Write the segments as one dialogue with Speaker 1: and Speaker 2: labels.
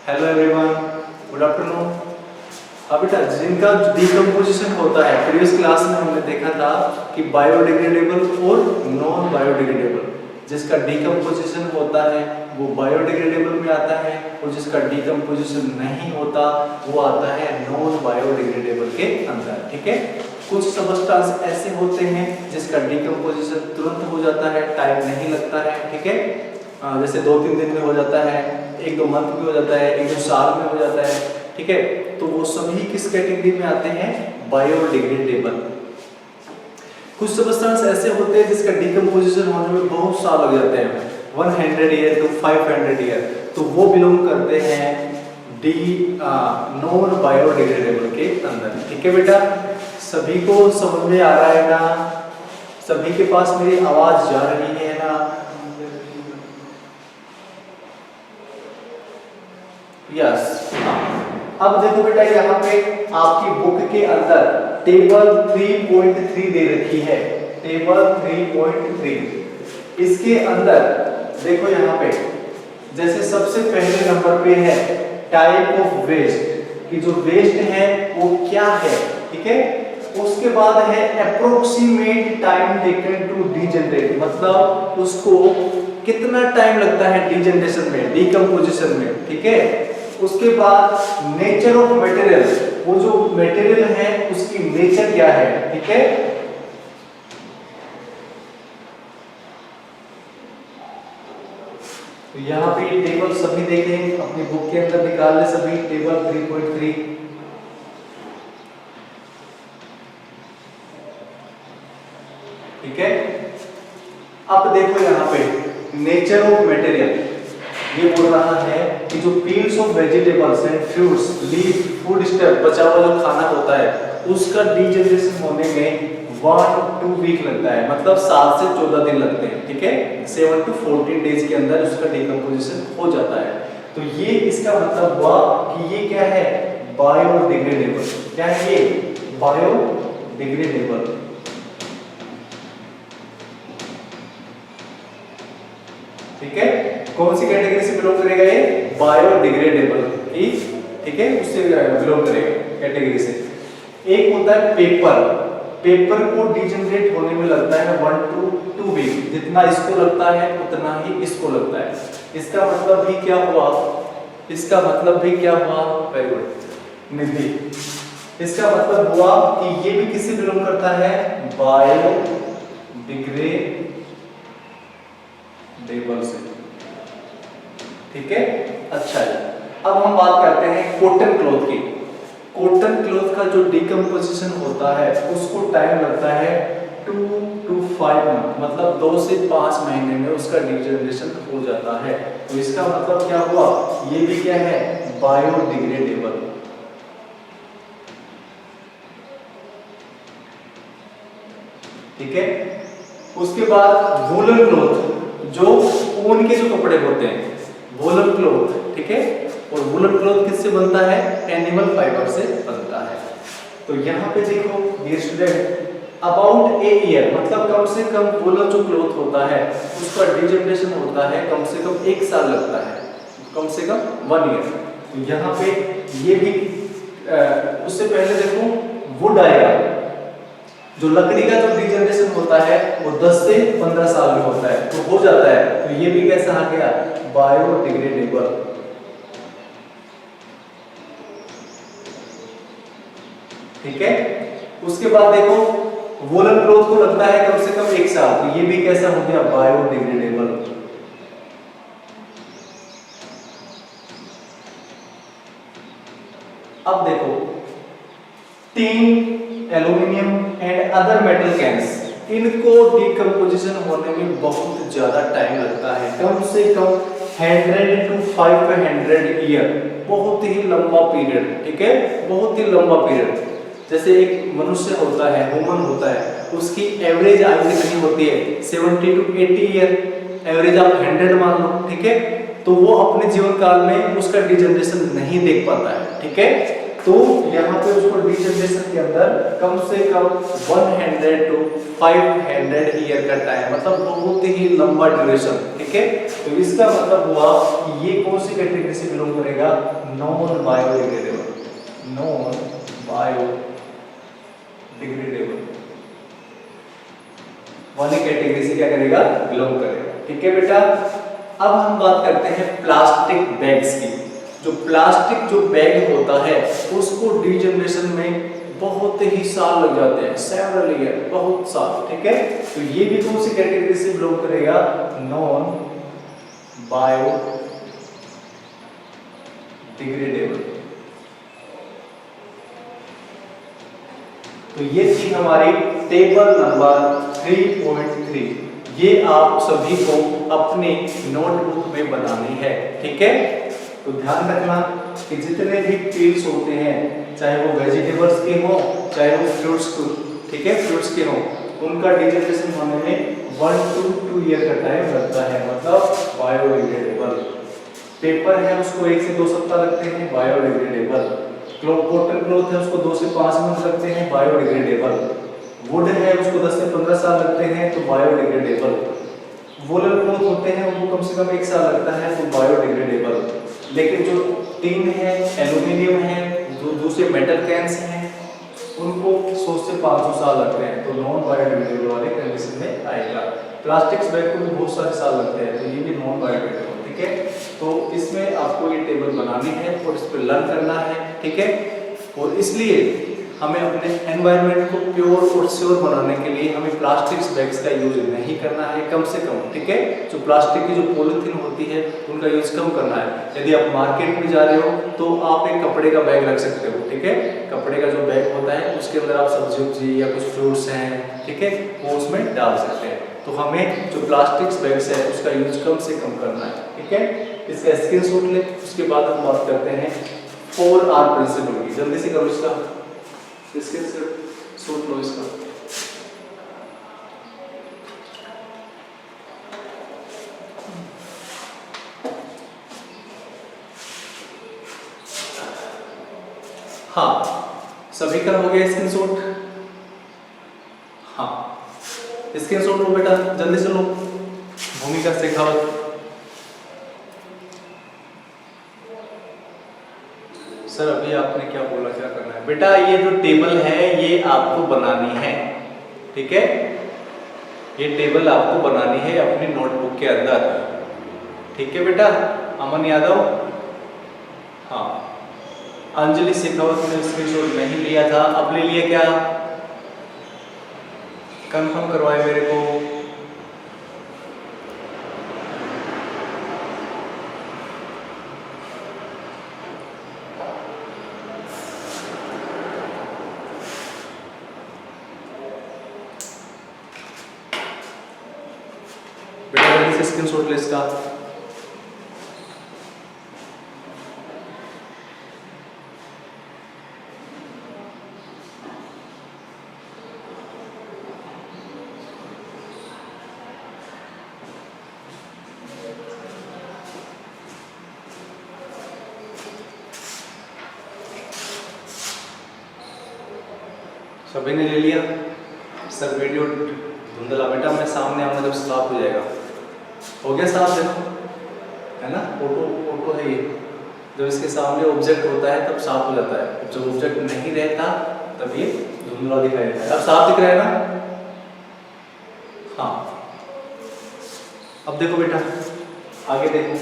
Speaker 1: Hello everyone, good afternoon. अब बेटा जिनका डिकम्पोजिशन होता है, प्रीवियस क्लास में हमने देखा था कि बायोडिग्रेडेबल और नॉन बायोडिग्रेडेबल। जिसका डिकम्पोजिशन होता है वो बायोडिग्रेडेबल में आता है और जिसका डिकम्पोजिशन नहीं होता वो आता है नॉन बायोडिग्रेडेबल के अंदर। ठीक है, कुछ सबस्टेंस ऐसे होते हैं जिसका डिकम्पोजिशन तुरंत हो जाता है, टाइम नहीं लगता है। ठीक है, जैसे 2-3 दिन में हो जाता है, 1-2 मंथ में हो जाता है, 1-2 साल में हो जाता है। ठीक है, तो वो सभी किस कैटेगरी में आते हैं? बायोडिग्रेडेबल। कुछ सब्सटेंस ऐसे होते हैं जिसका डिकम्पोजिशन होने में बहुत साल लग जाते हैं, 100 ईयर टू 500 ईयर, तो वो बिलोंग करते हैं नॉन बायोडिग्रेडेबल के अंदर। ठीक है बेटा, सभी को समझ में आ रहा है ना? सभी के पास मेरी आवाज जा रही है ना? यस। अब देखो बेटा, यहाँ पे आपकी बुक के अंदर टेबल 3.3 दे रखी है, टेबल 3.3। इसके अंदर देखो यहाँ पे जैसे सबसे पहले नंबर पे है टाइप ऑफ वेस्ट, कि जो वेस्ट है वो क्या है। ठीक है, उसके बाद है approximate time taken to degenerate, मतलब उसको कितना टाइम लगता है डीजनरेशन में, डिकम्पोजिशन में। ठीक है, उसके बाद नेचर ऑफ मटेरियल, वो जो मटेरियल है उसकी नेचर क्या है। ठीक है, तो यहाँ पे टेबल सभी देखें, अपनी बुक के अंदर निकाल ले सभी टेबल 3.3। ठीक है, अब देखो यहाँ पे नेचर ऑफ मटेरियल, ये बोल रहा है कि जो peels of vegetables and fruits, leaf, food stuff, बचा हुआ जो खाना होता है उसका डीजनरेशन होने में 1-2 वीक लगता है, मतलब 7 से 14 दिन लगते हैं। ठीक है, 7 to 14 डेज के अंदर उसका डिकम्पोजिशन हो जाता है। तो ये इसका मतलब हुआ कि ये क्या है? बायोडिग्रेडेबल। क्या है ये? बायोडिग्रेडेबल। ठीक है, कौन सी कैटेगरी से बिलोंग करेगा ये? बायोडिग्रेडेबल की। ठीक है, उससे बिलोंग करेगा कैटेगरी से। एक होता है पेपर, पेपर को डिजनरेट होने में लगता है 1 to 2 वीक, जितना इसको लगता है उतना ही इसको लगता है। इसका मतलब भी क्या हुआ? इसका मतलब भी क्या हुआ? वेरी गुड निधि। इसका मतलब हुआ कि ये भी किससे बिलोंग करता है? बायोडिग्रेडेबल से। ठीक है, अच्छा है। अब हम बात करते हैं कॉटन क्लॉथ की। कॉटन क्लॉथ का जो डिकम्पोजिशन होता है उसको टाइम लगता है 2 to 5 मंथ, मतलब 2 से 5 महीने में उसका डिजनरेशन हो जाता है। तो इसका मतलब क्या हुआ? ये भी क्या है? बायोडिग्रेडेबल। ठीक है, उसके बाद वूलन क्लॉथ, जो ऊन के जो कपड़े होते हैं, वूलन क्लॉथ। ठीक है, और वूलन क्लॉथ किससे बनता है? एनिमल फाइबर से बनता है। तो यहाँ पे देखो dear student, about a year, मतलब कम से कम वूलन जो क्लॉथ होता है उसका डिजनरेशन होता है कम से कम 1 साल लगता है, कम से कम 1 ईयर। तो यहाँ पे ये भी उससे पहले देखो वुड आएगा, जो लकड़ी का जो डिजनरेशन होता है वो 10 से 15 साल में होता है, तो हो जाता है। तो ये भी कैसा आ गया? बायोडिग्रेडेबल। ठीक है, उसके बाद देखो वूलन क्लॉथ को लगता है कम से कम 1 साल, तो ये भी कैसा हो गया? बायोडिग्रेडेबल। अब देखो tin, aluminium and other metal cans, इनको डिकम्पोजिशन होने में बहुत ज्यादा टाइम लगता है, कम से कम 100 to 500 ईयर, बहुत ही लंबा पीरियड। ठीक है, बहुत ही लंबा पीरियड। जैसे एक मनुष्य होता है, ह्यूमन होता है, उसकी एवरेज आयु कितनी होती है? 70 to 80 ईयर, एवरेज आप 100 मान लो। ठीक है, तो वो अपने जीवन काल में उसका डिजनरेशन नहीं देख पाता है। ठीक है, तो यहाँ पे उसको डीजनरेशन के अंदर कम से कम 100 to 500 ईयर का टाइम, मतलब बहुत ही लंबा ड्यूरेशन, ठीक है। तो इसका मतलब हुआ कि ये कौन सी कैटेगरी से बिलोंग करेगा, नॉन बायोडिग्रेडेबल, नॉन बायोडिग्रेडेबल वाली कैटेगरी से क्या करेगा, बिलोंग करेगा, ठीक है बेटा। अब हम बात करते हैं प्लास्टिक बैग्स की। जो प्लास्टिक जो बैग होता है उसको डीजनरेशन में बहुत ही साल लग जाते हैं, सेवरल ईयर, बहुत साल, ठीक है। तो ये भी कौन सी कैटेगरी से बिलोंग करेगा, नॉन बायोडिग्रेडेबल। तो ये थी हमारी टेबल नंबर 3.3। ये आप सभी को अपने नोटबुक में बनानी है, ठीक है। तो ध्यान रखना कि जितने भी पील्स होते हैं, चाहे वो वेजिटेबल्स के हो चाहे वो फ्रूट्स को, ठीक है, फ्रूट्स के हो, उनका डीजनरेशन होने में 1 to 2 ईयर का टाइम लगता है, मतलब बायोडिग्रेडेबल। पेपर है उसको 1 से 2 सप्ताह लगते हैं, बायोडिग्रेडेबल। कॉटन क्लॉथ है उसको 2 से 5 मंथ लगते हैं, बायोडिग्रेडेबल। वुड है उसको 10 से 15 साल लगते हैं, तो बायोडिग्रेडेबल। वूलन क्लॉथ होते हैं उनको कम से कम 1 साल लगता है, तो बायोडिग्रेडेबल। लेकिन जो टीन है, एल्यूमिनियम है, जो दूसरे मेटल कैंस हैं, उनको 100 से 500 साल लगते हैं, तो नॉन बायोडिग्रेडेबल वाले कंडीशन में आएगा। प्लास्टिक्स बैग को भी बहुत सारे साल लगते हैं, तो ये भी नॉन बायोडिग्रेडेबल, ठीक है। तो इसमें आपको ये टेबल बनानी है और इस पर लर्न करना है, ठीक है। और इसलिए हमें अपने एनवायरनमेंट को प्योर और श्योर बनाने के लिए हमें प्लास्टिक्स बैग्स का यूज नहीं करना है, कम से कम, ठीक है। जो प्लास्टिक की जो पॉलीथीन होती है उनका यूज कम करना है। यदि आप मार्केट में जा रहे हो तो आप एक कपड़े का बैग रख सकते हो, ठीक है। कपड़े का जो बैग होता है उसके अंदर आप सब्जी या कुछ फ्रूट्स हैं, ठीक है, वो उसमें डाल सकते हैं। तो हमें जो प्लास्टिक्स बैग्स है उसका यूज कम से कम करना है, ठीक है। इसका स्क्रीनशॉट ले, उसके बाद हम बात करते हैं 4R प्रिंसिपल की। जल्दी से करो इसका स्क्रीनशॉट लो इसका। हाँ, सभी का हो गया स्क्रीनशॉट? हाँ, स्क्रीनशॉट लो बेटा, जल्दी से लो। भूमिका शेखावत, सर अभी आपने क्या बोला, क्या करना है बेटा? ये जो टेबल है ये आपको बनानी है, ठीक है। ये टेबल आपको बनानी है अपनी नोटबुक के अंदर, ठीक है बेटा। अमन यादव, हाँ। अंजलि शेखावत ने स्क्रीनशॉट नहीं लिया था, अब ले लिया क्या? कंफर्म करवाए मेरे को। बेटा जल्दी से स्क्रीनशॉट ले इसका। सभी ने ले लिया? सर वीडियो धुंधला बेटा, मैं सामने आऊंगा जब साफ हो जाएगा। हो गया साफ, देखो है ना, फोटो है ये। जब इसके सामने ऑब्जेक्ट होता है तब साफ हो जाता है, जब ऑब्जेक्ट नहीं रहता तब ये धुंधला दिखाई देता है। अब साफ दिख रहा है ना? हाँ, अब देखो बेटा, आगे देखो।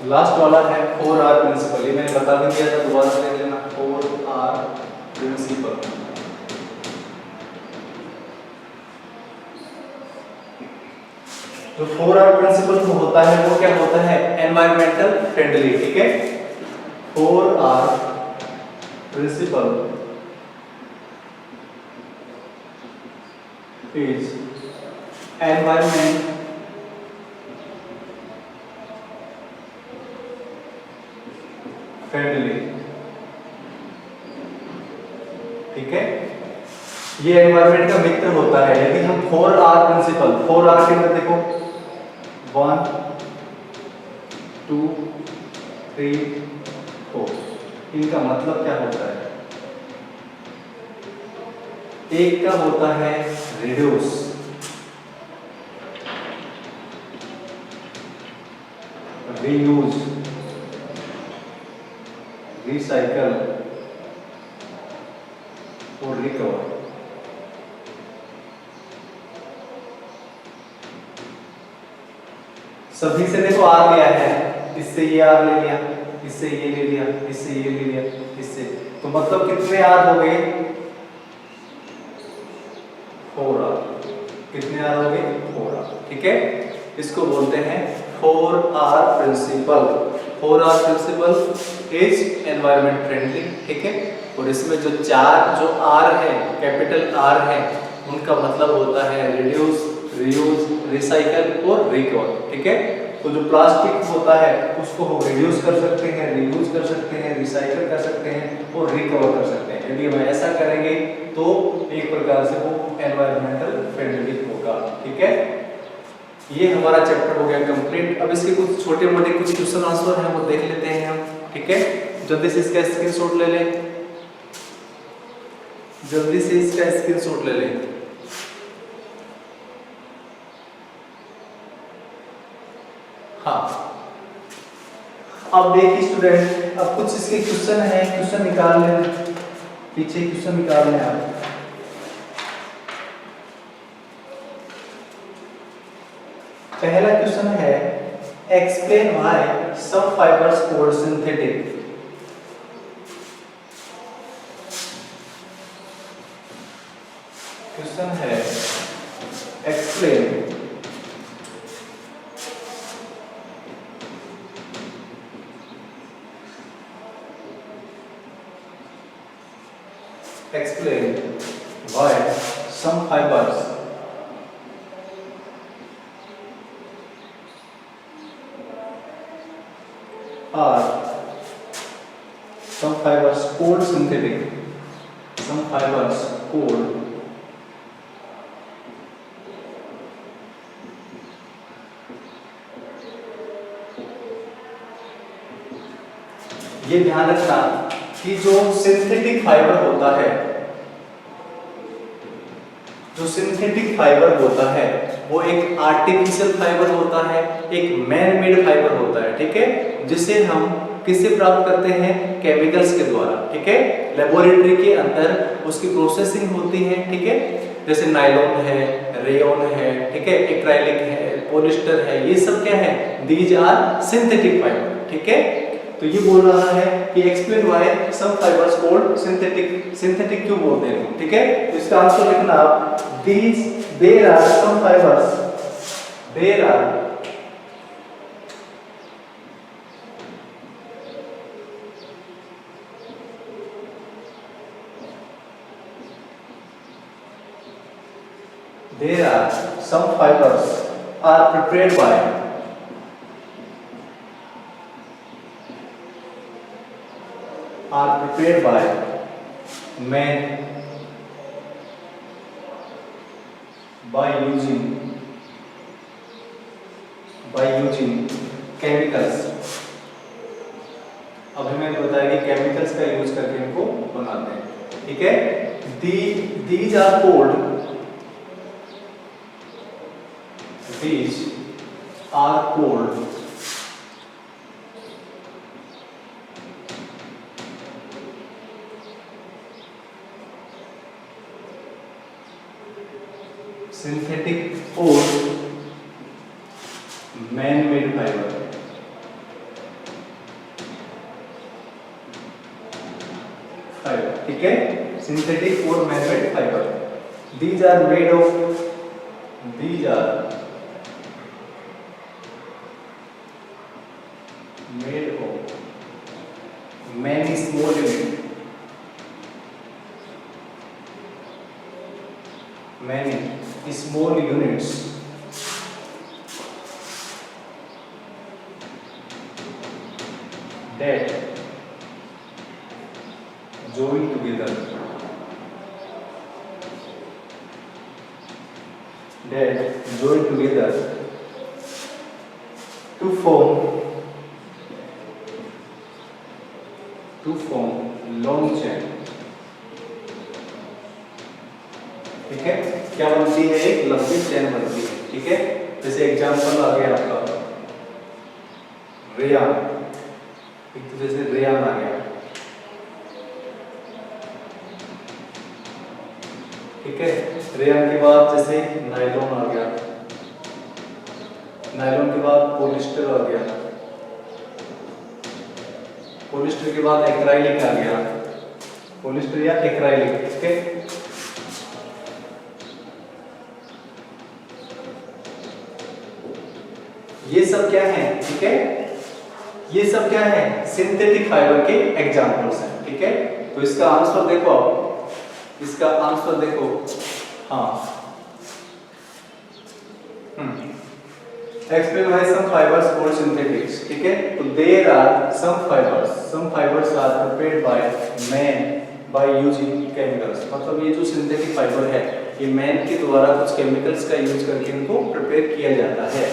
Speaker 1: लास्ट वाला है 4R प्रिंसिपल, ये मैंने बता दिया था, दोबारा से देख लेना। 4R प्रिंसिपल, जो 4R प्रिंसिपल होता है वो क्या होता है? एनवायरमेंटल फ्रेंडली, ठीक है। 4R principle is environment friendly. ठीक है, ये एनवायरमेंट का मित्र होता है। यदि हम 4R प्रिंसिपल, 4R के अंदर देखो 1 2 3 4, इनका मतलब क्या होता है? एक का होता है रिड्यूस, रीयूज, रिसाइकल और रिकवर। सभी से देखो आर लिया है, इससे ये आर ले लिया, इससे ये ले लिया, इससे ये ले लिया, इससे, तो मतलब कितने आर हो गए? 4R। कितने आर हो गए? 4R। ठीक है, इसको बोलते हैं 4R principle. 4R principle is environment friendly. ठीक है, और इसमें जो आर है, कैपिटल आर है, उनका मतलब होता है रिड्यूस, रीयूज, रिसाइकल और रिकवर। ठीक है, तो जो प्लास्टिक होता है उसको हम रिड्यूस कर सकते हैं, रीयूज कर सकते हैं, रिसाइकल कर सकते हैं और रिकवर कर सकते हैं। यदि हम ऐसा करेंगे तो एक प्रकार से वो एनवायरमेंटल फ्रेंडली होगा। ठीक है, ये हमारा चैप्टर हो गया कंप्लीट। अब इसके कुछ छोटे मोटे कुछ क्वेश्चन आंसर हैं, वो देख लेते हैं हम। ठीक है, जल्दी से इसका स्क्रीनशॉट ले लें, जल्दी से इसका स्क्रीनशॉट ले लें। हाँ, अब देखिए स्टूडेंट, अब कुछ इसके क्वेश्चन हैं, क्वेश्चन निकाल लें, पीछे क्वेश्चन निकाल लें आप। पहला क्वेश्चन है, explain why some fibers called synthetic. Question है, explain why some fibers are called synthetic, some fibers called ये ध्यान रखना कि जो सिंथेटिक फाइबर होता है, जो सिंथेटिक फाइबर होता है वो एक आर्टिफिशियल फाइबर होता है, एक मैन मेड फाइबर होता है। ठीक है, जिसे हम किससे प्राप्त करते हैं? केमिकल्स के द्वारा। ठीक है, लेबोरेटरी के अंदर उसकी प्रोसेसिंग होती है। ठीक है, जैसे नायलॉन है, रेयॉन है, ठीक है, एक्राइलिक है, पॉलिस्टर है, ये सब क्या है? These are synthetic fiber. ठीक है, तो ये बोल रहा है कि explain why some fibers called synthetic. Synthetic क्यों बोलते हैं? ठीक है, तो इसका आंसर लिखना आप, these there are some fibers, there are some fibers are prepared by man by using chemicals। अभी मैंने बताया कि केमिकल्स का यूज करके इनको बनाते हैं। ठीक है, these are called सिंथेटिक और मैन मेड फाइबर। ठीक है, सिंथेटिक और man made fibre. These are made of many small units, many small units that join together, to form long chain। ठीक है, क्या बनती है? एक लंबी चेन बनती है। ठीक है, जैसे एग्जांपल आ गया आपका रेयान, एक तो जैसे रेयान आ गया। ठीक है, रेयान के बाद जैसे नायलॉन आ गया, नायलॉन के बाद पॉलिस्टर आ गया, पॉलिस्टर के बाद एक्राइलिक आ गया, पॉलिस्टर या एक्राइलिक। ठीक है, ये सब क्या है? ठीक है, ये सब क्या है? सिंथेटिक फाइबर के एग्जांपल्स हैं। ठीक है, तो इसका आंसर देखो आप, इसका आंसर देखो। हाँ, एक्सप्लेन व्हाई सम फाइबर्स और सिंथेटिक्स। ठीक है, तो there are some fibers are prepared by man by using chemicals. मतलब ये जो सिंथेटिक फाइबर है, ये मैन के द्वारा कुछ केमिकल्स का यूज करके इनको प्रिपेयर किया जाता है।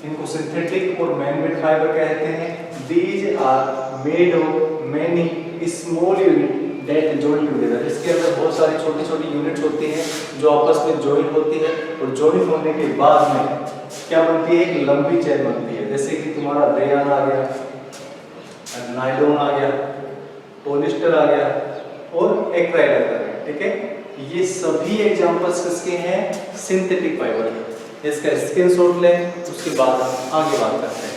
Speaker 1: इनको सिंथेटिक और मैन-मेड फाइबर कहते हैं। These are made of many small unit that join together. इसके अंदर बहुत सारी छोटी-छोटी यूनिट्स होती हैं जो आपस में जॉइन होती है, और जॉइन होने के बाद में क्या बनती है? एक लंबी चेन बनती है। जैसे कि तुम्हारा रेयान आ गया, नायलॉन आ गया, पॉलिस्टर आ गया और एक्राइलिक आ गया। ठीक है, ये सभी एग्जांपल्स किसके हैं? सिंथेटिक फाइबर के। इसका स्क्रीनशॉट लें, उसके बाद हम आगे बात करते हैं।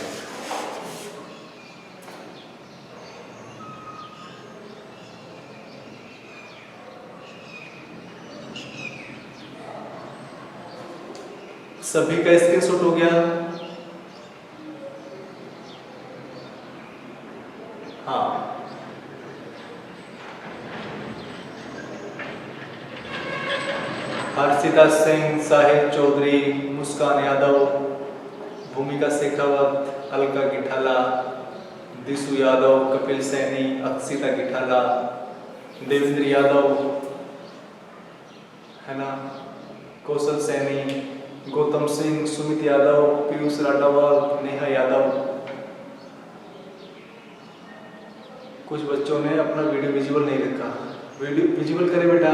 Speaker 1: सभी का स्क्रीनशॉट हो गया? हाँ, हर्षिता सिंह, साहिल चौधरी, मुस्कान यादव, भूमिका शेखावत, अलका गिठाला, दिशु यादव, कपिल सैनी, अक्षिता गिठाला, देवेंद्र यादव, है ना, कौशल सैनी, गौतम सिंह, सुमित यादव, पीयूष राठावाल, नेहा यादव। कुछ बच्चों ने अपना वीडियो विजुअल नहीं रखा, वीडियो विजुअल करें बेटा।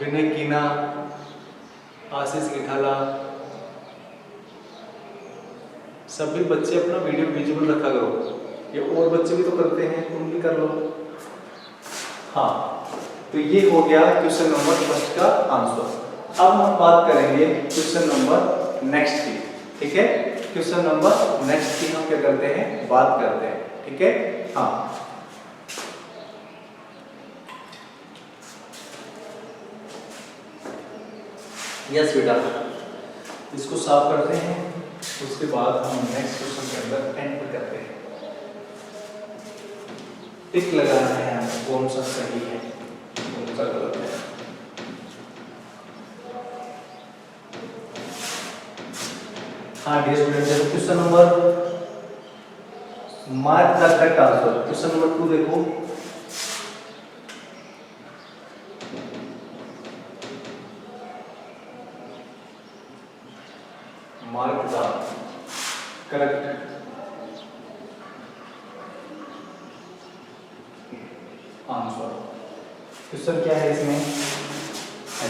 Speaker 1: विनय कीना, आशीष गिठाला, सभी बच्चे अपना वीडियो विजुअल रखा करो। ये और बच्चे भी तो करते हैं, तुम भी कर लो। हाँ, तो ये हो गया क्वेश्चन नंबर फर्स्ट का आंसर। अब हम बात करेंगे क्वेश्चन नंबर नेक्स्ट की। ठीक है, क्वेश्चन नंबर नेक्स्ट की हम क्या करते हैं? बात करते हैं। ठीक है, हाँ, यस बेटा, इसको साफ करते हैं, उसके बाद हम नेक्स्ट क्वेश्चन के अंदर एंटर करते हैं। टिक लगाना है हमें, कौन सा सही है कौन सा गलत है। हाँ dear student, question number mark the correct answer. Question number 2 देखो, mark the correct answer. Question क्या है इसमें?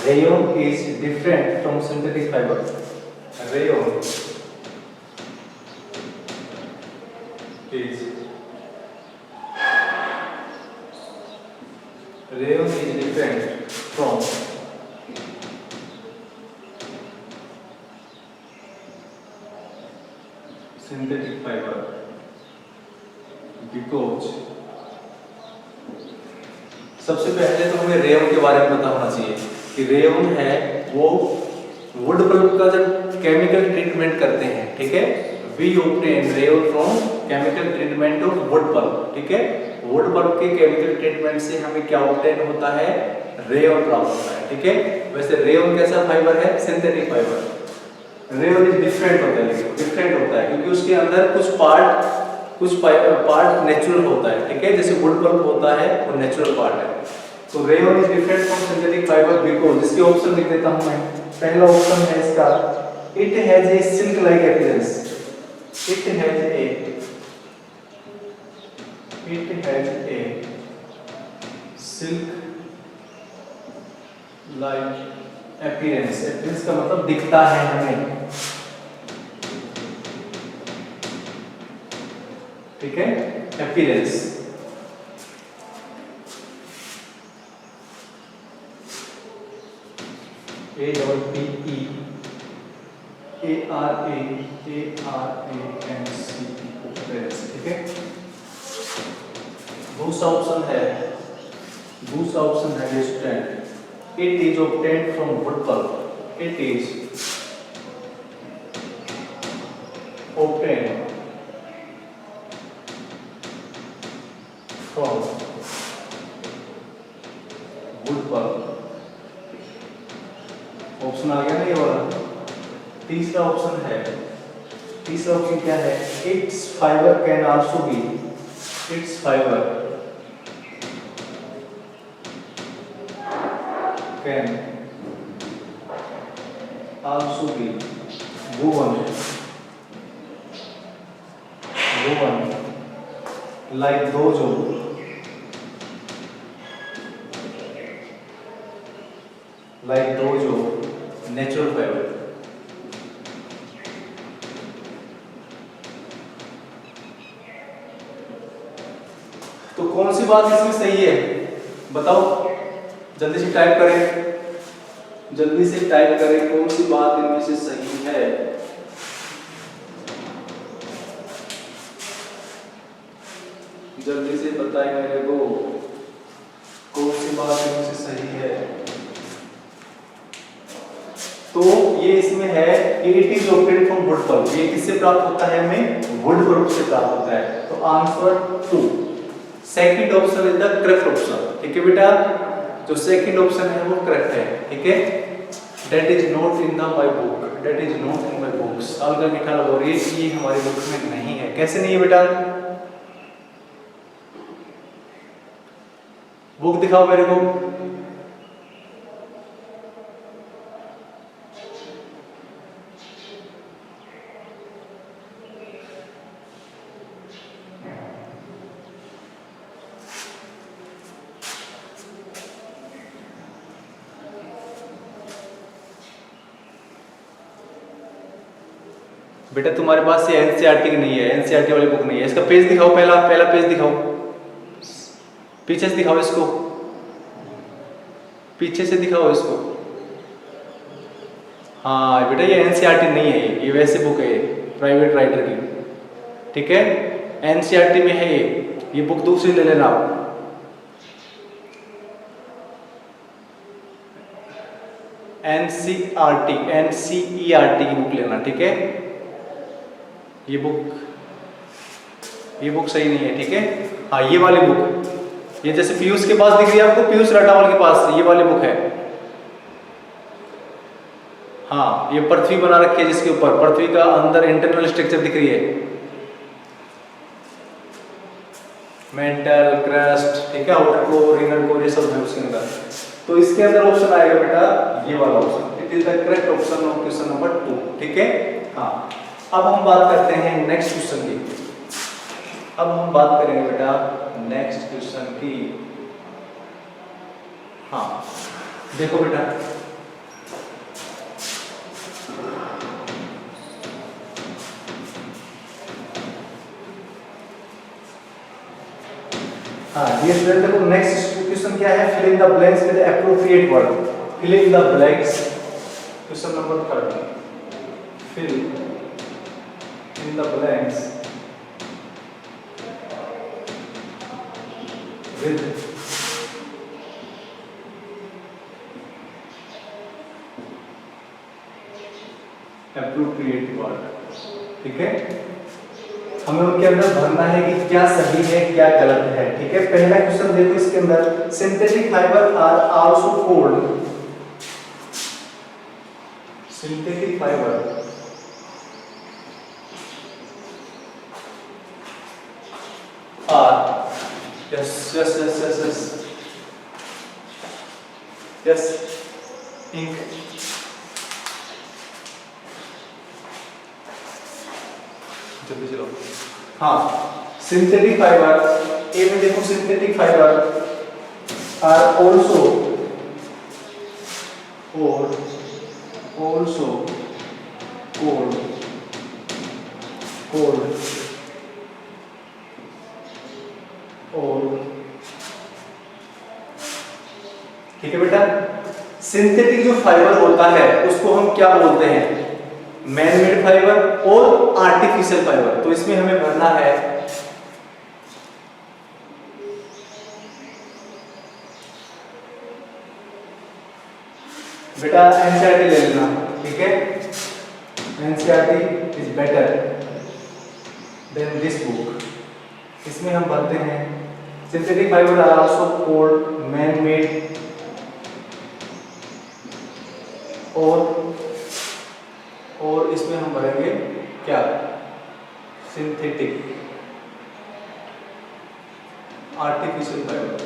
Speaker 1: Rayon is different from synthetic fiber. Rayon is different from synthetic fiber because सबसे पहले तो हमें रेयन के बारे में पता होना चाहिए कि रेयन है वो वुड पल्प का जब केमिकल ट्रीटमेंट करते हैं, ठीक है, we obtain rayon from chemical treatment of wood pulp. ठीक है, वुड पल्प के केमिकल ट्रीटमेंट से हमें क्या ऑब्टेन होता है? रेयन प्राप्त होता है। ठीक है, वैसे रेयन कैसा फाइबर है? Synthetic fibre. Rayon is different होता है, लेकिन डिफरेंट होता है क्योंकि उसके अंदर कुछ पार्ट नेचुरल होता है, ठीक है, जैसे वुड पल्प होता है वो नेचुरल पार्ट है। तो rayon is different from synthetic fibre because, इसके ऑप्शन लिख देता हूं मैं। पहला ऑप्शन है इसका, it has a silk like appearance. It has a silk like appearance. Appearance का मतलब दिखता है हमें, ठीक है, अपीयरेंस। APPEARANCE, ठीक है। दूसरा ऑप्शन है student, it is obtained from wood pulp. It is obtained from wood pulp। Option आ गया ना ये वाला। तीसरा ऑप्शन क्या है, it's fibre can also be, it's fibre can also be woven like those of natural fiber। तो कौन सी बात इसमें सही है बताओ, जल्दी से टाइप करें कौन सी बात इनमें से सही है। जल्दी से बताएं मेरे को कौन सी बात इनमें से सही है। तो ये इसमें है कि it is obtained from wood pulp. ये किससे प्राप्त होता है, हमें वुड पल्प से प्राप्त होता है। तो answer 2, second option is the correct option, ठीक है बेटा। जो सेकंड ऑप्शन है वो करेक्ट है, ठीक है। That is not in the my book, that is not in my books. अलग लिखा लगा ये हमारी बुक में नहीं है। कैसे नहीं है बेटा, बुक दिखाओ मेरे को। बेटा तुम्हारे पास ये एनसीईआरटी की नहीं है, एनसीईआरटी वाली बुक नहीं है। इसका पेज दिखाओ, पहला पेज दिखाओ, पीछे से दिखाओ इसको, पीछे से दिखाओ इसको। हाँ बेटा ये एनसीईआरटी नहीं है, ये वैसे बुक है प्राइवेट राइटर की, ठीक है। एनसीईआरटी में है ये बुक दूसरी ले लेना आप। एनसीईआरटी की बुक लेना, ठीक है। ये बुक सही नहीं है, ठीक है। हाँ ये वाली बुक, ये जैसे पीयूष के पास दिख रही है आपको, पीयूष राठावाल के पास ये वाली बुक है। हाँ ये पृथ्वी बना रखी है, जिसके ऊपर पृथ्वी का अंदर इंटरनल स्ट्रक्चर दिख रही है, मेंटल क्रस्ट, ठीक है, आउटर कोर, इनर कोर, ये सब है उसके अंदर। तो इसके अंदर ऑप्शन आएगा बेटा ये वाला option, it is the correct option of question number 2, ठीक है। हाँ अब हम बात करते हैं नेक्स्ट क्वेश्चन की। अब हम बात करेंगे बेटा नेक्स्ट क्वेश्चन की। हाँ देखो बेटा, हाँ ये देखो नेक्स्ट क्वेश्चन क्या है, fill in the blanks with appropriate word. Fill in the blanks, question number 3, fill in the blanks with appropriate word, ठीक है। हमें उनके अंदर भरना है कि क्या सही है क्या गलत है, ठीक है। पहला क्वेश्चन देखो, इसके अंदर synthetic fiber are also called, synthetic fiber yes yes yes yes yes yes ink. जल्दी चलो। हाँ, सिंथेटिक फाइबर, ए में देखो synthetic fiber are also called और ठीक है बेटा। सिंथेटिक जो फाइबर होता है उसको हम क्या बोलते हैं? मैन मेड फाइबर और आर्टिफिशियल फाइबर। तो इसमें हमें भरना है बेटा, एनसीईआरटी ले लेना, ठीक है। NCERT is better than this book. इसमें हम भरते हैं synthetic fiber are also called man made और इसमें हम भरेंगे क्या? Synthetic artificial fiber.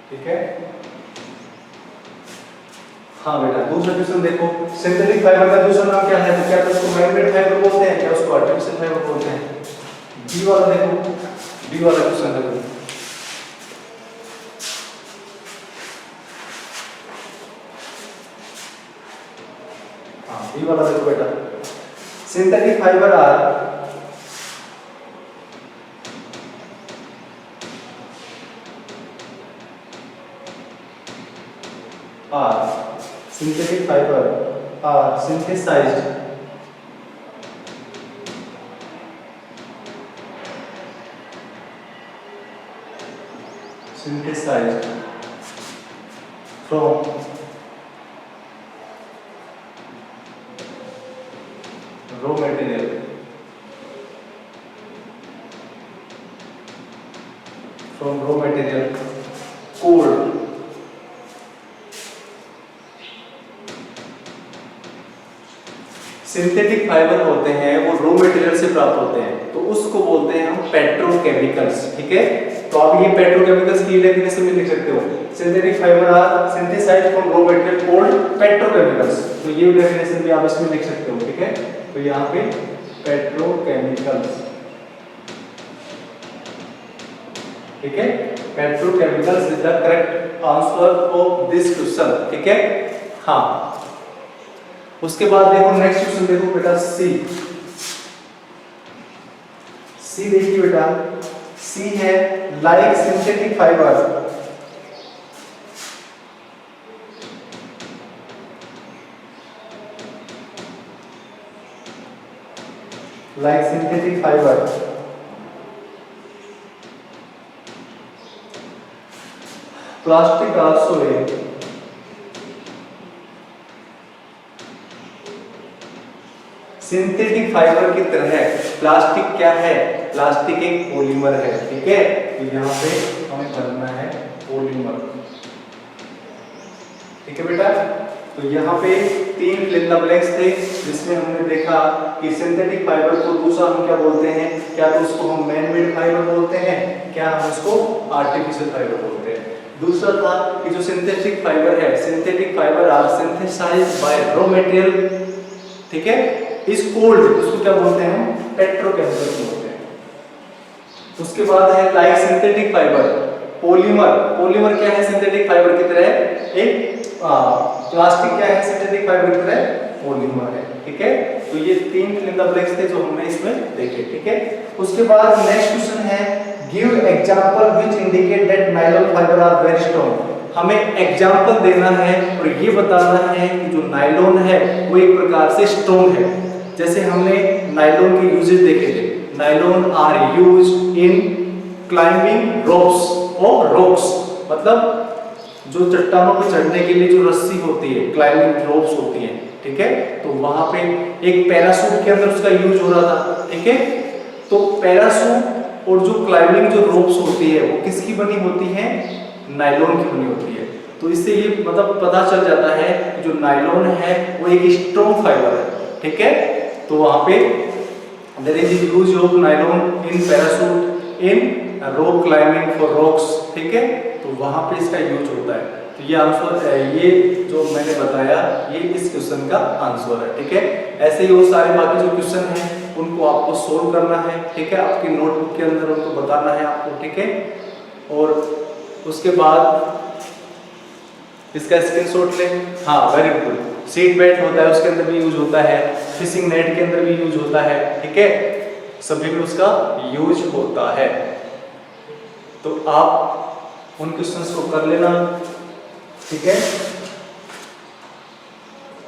Speaker 1: ठीक है। हाँ बेटा, दूसरा क्वेश्चन देखो। सिंथेटिक फाइबर का दूसरा नाम क्या है? तो क्या तो उसको मैन मेड फाइबर बोलते हैं, क्या उसको आर्टिफिशियल फाइबर बोलते हैं? बी वाला देखो, बी वाला क्वेश्चन देखो। हाँ, बी वाला देखो बेटा। Synthetic fiber are synthetic fiber are synthesized from raw material cold synthetic fiber होते हैं वो रॉ मटेरियल से प्राप्त होते हैं, तो उसको बोलते हैं हम पेट्रोकेमिकल्स। ठीक है, तो आप ये पेट्रोकेमिकल्स की डेफिनेशन में लिख सकते हो, synthetic fiber are synthesized from raw material called petrochemicals. तो ये डेफिनेशन भी आप इसमें लिख सकते हो। ठीक है, तो यहाँ पे पेट्रोकेमिकल्स, ठीक है, petrochemicals is the correct answer of this question. ठीक है, हाँ। उसके बाद देखो नेक्स्ट क्वेश्चन देखो बेटा, सी देखिए बेटा, सी है like synthetic fibre plastic also है सिंथेटिक फाइबर की तरह प्लास्टिक क्या है? प्लास्टिक एक पॉलीमर है। ठीक है, तो यहाँ पे हमें करना है पॉलीमर। ठीक है बेटा, तो यहाँ पे 3 फिल इन द ब्लैंक्स थे जिसमें हमने देखा कि सिंथेटिक फाइबर को दूसरा हम क्या बोलते हैं, क्या तो उसको हम मैन मेड फाइबर बोलते हैं, क्या हम उसको आर्टिफिशियल फाइबर बोलते हैं। दूसरा था कि जो सिंथेटिक फाइबर है, synthetic fiber are synthesized by raw material, ठीक है, इस कोल्ड, उसको क्या बोलते हैं? पेट्रोकेमिकल्स बोलते हैं। उसके बाद है like synthetic fibre polymer. Polymer क्या है? सिंथेटिक फाइबर की तरह एक प्लास्टिक क्या है? सिंथेटिक फाइबर की तरह पॉलीमर है। ठीक है, तो ये 3 फिल इन द ब्लैंक्स थे जो हमने इसमें देखे। ठीक है, उसके बाद नेक्स्ट क्वेश्चन है give example which indicate that nylon fiber are very strong. हमें एग्जांपल देना है और ये बताना है कि जो नायलॉन है वो एक प्रकार से स्ट्रांग है। जैसे हमने नायलॉन के यूजेस देखे थे, nylon are used in climbing ropes और रॉक्स, मतलब जो चट्टानों पर चढ़ने के लिए जो रस्सी होती है, क्लाइंबिंग रोप्स होती हैं। ठीक है, तो वहां पे एक पैराशूट के अंदर उसका यूज हो रहा था। ठीक है, तो पैराशूट और जो क्लाइंबिंग जो रोप्स होती है वो किसकी बनी होती है? नायलॉन की बनी होती है। तो इससे ये मतलब पता चल जाता है कि जो नायलॉन है वो एक स्ट्रॉन्ग फाइबर है। ठीक है, तो वहाँ पे there is use of nylon in parachute in rock climbing for rocks, ठीक है, तो वहाँ पे इसका यूज होता है। तो ये आंसर, ये जो मैंने बताया ये इस क्वेश्चन का आंसर है, ठीक है। ऐसे ही वो सारे बाकी जो क्वेश्चन हैं उनको आपको सोल्व करना है, ठीक है, आपकी नोटबुक के अंदर उनको बताना है आपको, ठीक है। और उसके बाद इसका स्क्रीनशॉट ले। हाँ, वेरी गुड। सीट बेल्ट होता है उसके अंदर भी यूज होता है, फिशिंग नेट के अंदर भी यूज होता है, ठीक है, सभी में उसका यूज होता है। तो आप उन क्वेश्चंस को कर लेना, ठीक है।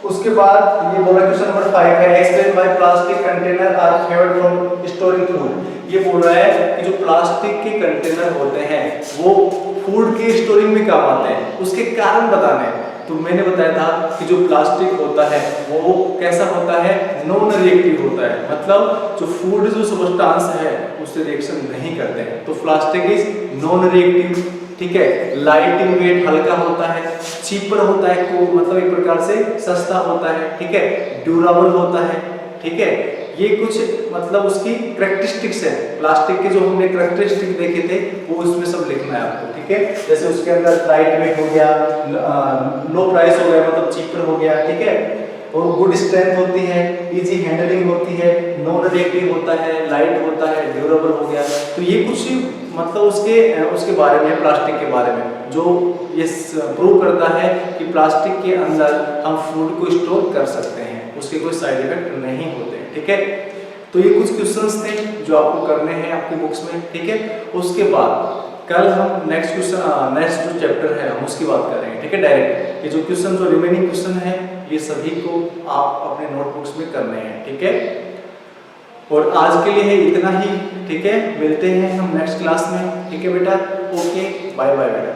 Speaker 1: उसके बाद ये बोला क्वेश्चन नंबर 5 है, explain why plastic container are favoured from storing food. ये बोल रहा है कि जो प्लास्टिक के कंटेनर होते हैं वो फूड के स्टोरिंग में काम आते हैं, उसके कारण बताने हैं। तो मैंने बताया था कि जो प्लास्टिक होता है वो कैसा होता है, नॉन रिएक्टिव होता है, मतलब जो फूड जो सब्सटेंस है उससे रिएक्शन नहीं करते हैं, तो प्लास्टिक इज नॉन रिएक्टिव, ठीक है। लाइट इन वेट, हल्का होता है, चीपर होता है, को मतलब एक प्रकार से सस्ता होता है, ठीक है, ड्यूरेबल होता है, ठीक है। ये कुछ मतलब उसकी कैरेक्टरिस्टिक्स है, प्लास्टिक के जो हमने कैरेक्टरिस्टिक देखे थे वो इसमें सब लिखना है आपको, ठीक है। जैसे उसके अंदर लाइट वेट हो गया, लो प्राइस हो गया मतलब चीपर हो गया, ठीक है, और गुड स्ट्रेंथ होती है, इजी हैंडलिंग होती है, नॉन रिएक्टिव होता है, लाइट होता है, ड्यूरेबल हो गया। तो ये कुछ मतलब उसके बारे में, प्लास्टिक के बारे में जो ये प्रूव करता है कि प्लास्टिक के अंदर हम फूड को स्टोर कर सकते हैं, उसके कोई साइड इफेक्ट नहीं होते, ठीक है। तो ये कुछ क्वेश्चंस थे जो आपको करने हैं आपकी बुक्स में, ठीक है। उसके बाद कल हम नेक्स्ट जो चैप्टर है हम उसकी बात करेंगे, ठीक है, डायरेक्ट। ये जो क्वेश्चन जो रिमेनिंग क्वेश्चन है ये सभी को आप अपने नोटबुक्स में करने हैं, ठीक है। और आज के लिए है इतना ही, ठीक है, मिलते हैं हम नेक्स्ट क्लास में, ठीक है बेटा, ओके, बाय बाय बेटा।